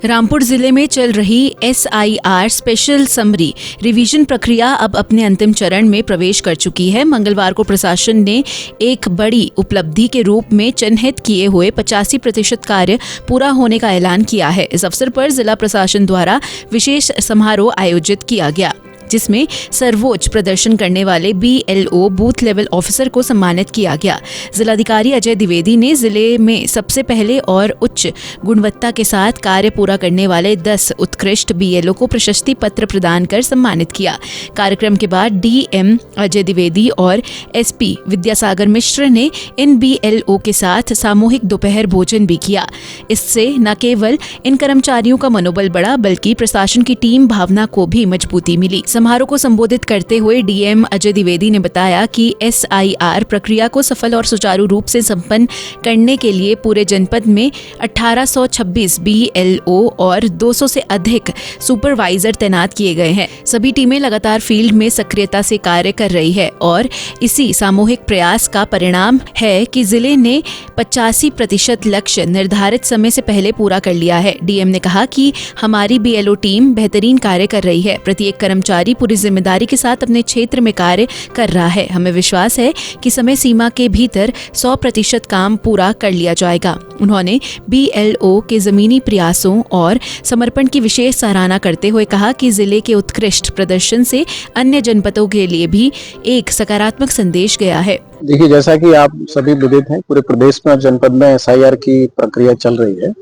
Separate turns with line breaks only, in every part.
रामपुर जिले में चल रही SIR स्पेशल समरी रिवीजन प्रक्रिया अब अपने अंतिम चरण में प्रवेश कर चुकी है। मंगलवार को प्रशासन ने एक बड़ी उपलब्धि के रूप में चिन्हित किए हुए 85% कार्य पूरा होने का ऐलान किया है। इस अवसर पर जिला प्रशासन द्वारा विशेष समारोह आयोजित किया गया, जिसमें सर्वोच्च प्रदर्शन करने वाले BLO बूथ लेवल ऑफिसर को सम्मानित किया गया। जिलाधिकारी अजय द्विवेदी ने जिले में सबसे पहले और उच्च गुणवत्ता के साथ कार्य पूरा करने वाले 10 उत्कृष्ट BLO को प्रशस्ति पत्र प्रदान कर सम्मानित किया। कार्यक्रम के बाद DM अजय द्विवेदी और SP विद्यासागर मिश्र ने इन BLO के साथ सामूहिक दोपहर भोजन भी किया। इससे न केवल इन कर्मचारियों का मनोबल बढ़ा, बल्कि प्रशासन की टीम भावना को भी मजबूती मिली। समारोह को संबोधित करते हुए DM अजय द्विवेदी ने बताया कि SIR प्रक्रिया को सफल और सुचारू रूप से संपन्न करने के लिए पूरे जनपद में 1826 BLO और 200 से अधिक सुपरवाइजर तैनात किए गए हैं। सभी टीमें लगातार फील्ड में सक्रियता से कार्य कर रही है और इसी सामूहिक प्रयास का परिणाम है कि जिले ने 85% लक्ष्य निर्धारित समय से पहले पूरा कर लिया है। DM ने कहा कि हमारी BLO टीम बेहतरीन कार्य कर रही है। प्रत्येक कर्मचारी पूरी जिम्मेदारी के साथ अपने क्षेत्र में कार्य कर रहा है। हमें विश्वास है कि समय सीमा के भीतर 100% काम पूरा कर लिया जाएगा। उन्होंने BLO के जमीनी प्रयासों और समर्पण की विशेष सराहना करते हुए कहा कि जिले के उत्कृष्ट प्रदर्शन से अन्य जनपदों के लिए भी एक सकारात्मक संदेश गया है।
देखिए, जैसा कि आप सभी विदित हैं, पूरे प्रदेश में और जनपद में SIR की प्रक्रिया चल रही है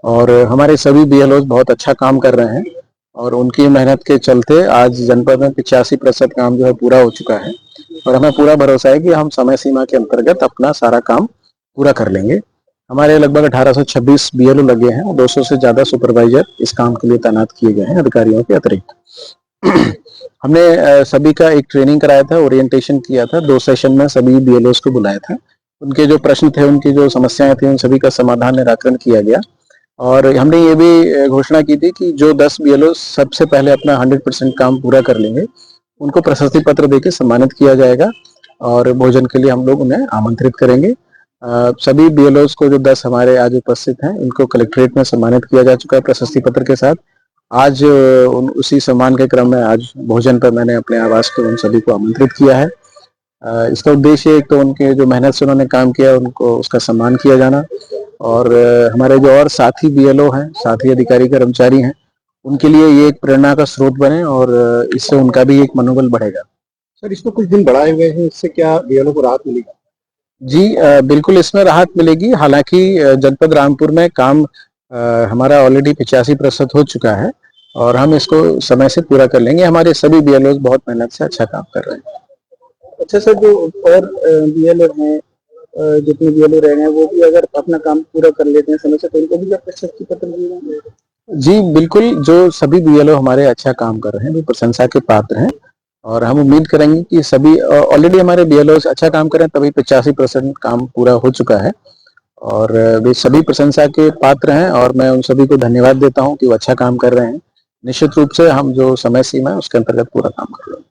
और हमारे सभी BLOs बहुत अच्छा काम कर रहे हैं और उनकी मेहनत के चलते आज जनपद में 85% काम जो है पूरा हो चुका है और हमें पूरा भरोसा है कि हम समय सीमा के अंतर्गत अपना सारा काम पूरा कर लेंगे। हमारे लगभग 1826 BLO लगे हैं और 200 से ज्यादा सुपरवाइजर इस काम के लिए तैनात किए गए हैं अधिकारियों के अतिरिक्त। हमने सभी का एक ट्रेनिंग कराया था, ओरिएंटेशन किया था, 2 सेशन में सभी BLOs को बुलाया था। उनके जो प्रश्न थे, उनकी जो समस्याएं थी, उन सभी का समाधान निराकरण किया गया और हमने ये भी घोषणा की थी कि जो 10 BLO सबसे पहले अपना 100% काम पूरा कर लेंगे, उनको प्रशस्ति पत्र देकर सम्मानित किया जाएगा और भोजन के लिए हम लोग उन्हें आमंत्रित करेंगे। सभी BLOs को जो 10 हमारे आज उपस्थित हैं, इनको कलेक्ट्रेट में सम्मानित किया जा चुका है प्रशस्ति पत्र के साथ। आज उसी सम्मान के क्रम में आज भोजन पर मैंने अपने आवास को उन सभी को आमंत्रित किया है। इसका उद्देश्य एक तो उनके जो मेहनत से उन्होंने काम किया, उनको उसका सम्मान किया जाना और हमारे जो और साथी BLO हैं, साथी अधिकारी कर्मचारी हैं, उनके लिए ये एक प्रेरणा का स्रोत बने और इससे उनका भी एक मनोबल बढ़ेगा।
सर, इसमें कुछ दिन बढ़ाए हुए हैं, इससे क्या BLO को राहत मिलेगी?
जी, बिल्कुल इसमें राहत मिलेगी। हालांकि जनपद रामपुर में काम हमारा ऑलरेडी 85% हो चुका है और हम इसको समय से पूरा कर लेंगे। हमारे सभी BLOs बहुत मेहनत से अच्छा काम कर रहे हैं।
अच्छा सर, जो और BLO हैं, जितने BLO रह गए हैं, वो भी अगर अपना काम पूरा कर लेते हैं समय से, तो उनको भी क्या प्रशस्ति पत्र मिलेगा?
जी बिल्कुल, जो सभी BLO हमारे अच्छा काम कर रहे हैं वो प्रशंसा के पात्र हैं और हम उम्मीद करेंगे कि सभी ऑलरेडी हमारे BLOs अच्छा काम करें, तभी 85% काम पूरा हो चुका है और वे सभी प्रशंसा के पात्र हैं और मैं उन सभी को धन्यवाद देता हूं कि वो अच्छा काम कर रहे हैं। निश्चित रूप से हम जो समय सीमा है उसके अंतर्गत पूरा काम कर रहे हैं।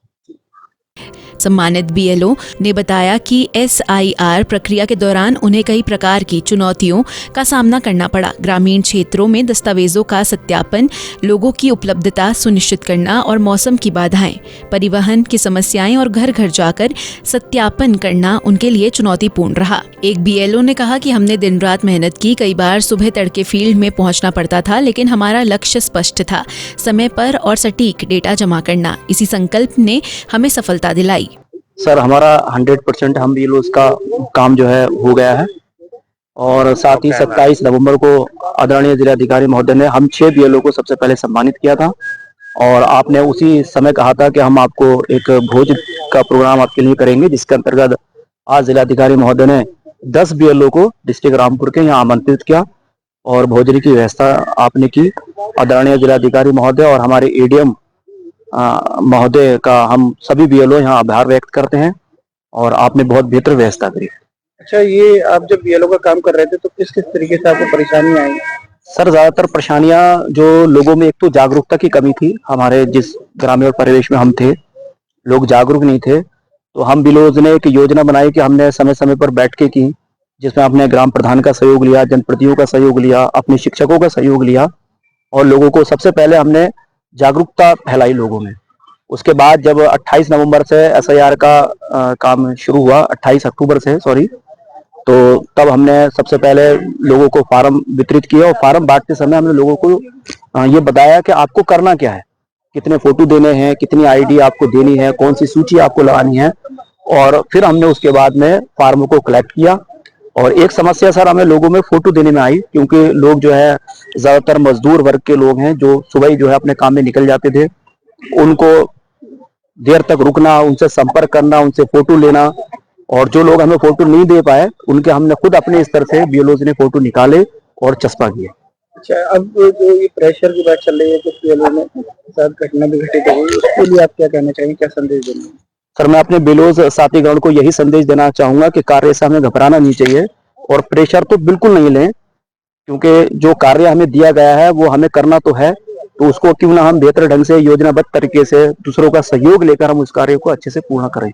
सम्मानित BLO ने बताया कि SIR प्रक्रिया के दौरान उन्हें कई प्रकार की चुनौतियों का सामना करना पड़ा। ग्रामीण क्षेत्रों में दस्तावेजों का सत्यापन, लोगों की उपलब्धता सुनिश्चित करना और मौसम की बाधाएं, परिवहन की समस्याएं और घर घर जाकर सत्यापन करना उनके लिए चुनौतीपूर्ण रहा। एक BLO ने कहा कि हमने दिन रात मेहनत की, कई बार सुबह तड़के फील्ड में पहुंचना पड़ता था, लेकिन हमारा लक्ष्य स्पष्ट था, समय पर और सटीक डेटा जमा करना। इसी संकल्प ने हमें सफलता दिलाई।
सर, हमारा 100% हम BLOs का काम जो है हो गया है और साथ ही 27 नवंबर को आदरणीय जिलाधिकारी महोदय ने हम 6 BLO को सबसे पहले सम्मानित किया था और आपने उसी समय कहा था कि हम आपको एक भोज का प्रोग्राम आपके लिए करेंगे, जिसके अंतर्गत आज जिलाधिकारी महोदय ने 10 BLO को डिस्ट्रिक्ट रामपुर के यहाँ आमंत्रित किया और भोजन की व्यवस्था आपने की। आदरणीय जिलाधिकारी महोदय और हमारे ADM महोदय का हम सभी BLO यहाँ आभार व्यक्त करते हैं और आपने बहुत बेहतर व्यवस्था करी।
अच्छा, ये आप जब BLO का काम कर रहे थे तो किस किस तरीके से आपको परेशानी आई?
सर, ज्यादातर परेशानियां जो लोगों में, एक तो जागरूकता की कमी थी। हमारे जिस ग्रामीण परिवेश में हम थे, लोग जागरूक नहीं थे, तो हम BLOs ने एक योजना बनाई कि हमने समय समय पर बैठकें की, जिसमें हमने ग्राम प्रधान का सहयोग लिया, जनप्रतिनिधियों का सहयोग लिया, अपने शिक्षकों का सहयोग लिया और लोगों को सबसे पहले हमने जागरूकता फैलाई लोगों में। उसके बाद जब 28 नवंबर से एसआईआर का काम शुरू हुआ, 28 अक्टूबर से सॉरी, तो तब हमने सबसे पहले लोगों को फार्म वितरित किया और फार्म बांटते समय हमने लोगों को ये बताया कि आपको करना क्या है, कितने फोटो देने हैं, कितनी आईडी आपको देनी है, कौन सी सूची आपको लगानी है। और फिर हमने उसके बाद में फार्म को कलेक्ट किया। और एक समस्या सर हमें लोगों में फोटो देने में आई, क्योंकि लोग जो है ज्यादातर मजदूर वर्ग के लोग हैं जो सुबह ही जो है अपने काम में निकल जाते थे। उनको देर तक रुकना, उनसे संपर्क करना, उनसे फोटो लेना, और जो लोग हमें फोटो नहीं दे पाए उनके हमने खुद अपने स्तर से बीएलओ ने फोटो निकाले और चस्पा किए।
अच्छा, अब जो ये प्रेशर की बात चल रही है, कुछ बीएलओ में साथ घटना भी घटित हो गई, उसके लिए आप क्या कहना चाहेंगे, क्या संदेश देंगे?
सर मैं अपने बीएलओ साथीगण को यही संदेश देना चाहूंगा कि कार्य से हमें घबराना नहीं चाहिए और प्रेशर तो बिल्कुल नहीं लें, क्योंकि जो कार्य हमें दिया गया है वो हमें करना तो है, तो उसको क्यों ना हम बेहतर ढंग से योजनाबद्ध तरीके से दूसरों का सहयोग लेकर हम उस कार्य को अच्छे से पूर्ण करें।